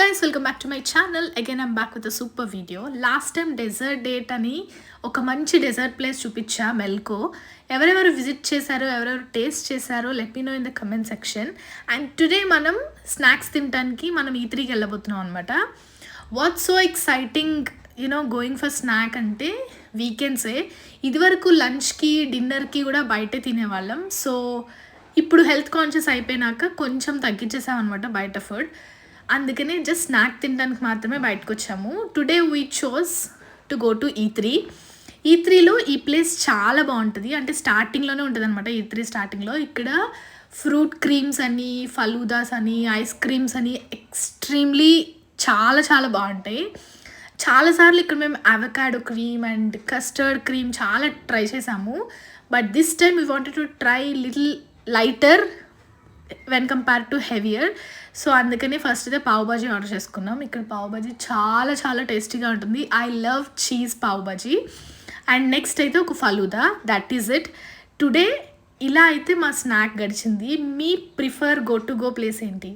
guys, welcome back to my channel. Again I'm back with a super video. Last time desert date అని ఒక మంచి dessert place చూపించా మెల్కో. ఎవరెవరు visit చేశారో ఎవరెవరు టేస్ట్ చేశారో let me know in the comment section. And today మనం snacks తినడానికి మనం E3కి వెళ్ళబోతున్నాం అనమాట. What's so exciting going for snack అంటే వీకెండ్సే. ఇదివరకు లంచ్కి డిన్నర్కి కూడా బయటే తినేవాళ్ళం. సో ఇప్పుడు హెల్త్ కాన్షియస్ అయిపోయినాక కొంచెం తగ్గించేసాం అనమాట బయట ఫుడ్. అందుకనే జస్ట్ స్నాక్ తినడానికి మాత్రమే బయటకు వచ్చాము. Today we chose to go to E3లో ఈ ప్లేస్ చాలా బాగుంటుంది. అంటే స్టార్టింగ్లోనే ఉంటుంది అనమాట. E3 స్టార్టింగ్లో ఇక్కడ ఫ్రూట్ క్రీమ్స్ అని, ఫలూదాస్ అని, ఐస్ క్రీమ్స్ అని ఎక్స్ట్రీమ్లీ చాలా చాలా బాగుంటాయి. చాలాసార్లు ఇక్కడ మేము avocado cream and custard cream చాలా ట్రై చేసాము. But this time we wanted to try little lighter when compare to heavier. So అందుకని ఫస్ట్ అయితే పావ్ బాజీ ఆర్డర్ చేసుకున్నాం. ఇక్కడ పావ్ బాజీ చాలా చాలా టేస్టీగా ఉంటుంది. I love cheese pav bhaji. And next అయితే ఒక falooda. That is it today. ఇలా అయితే మా స్నాక్ గడిచింది. మీ prefer go to go place ఏంటి?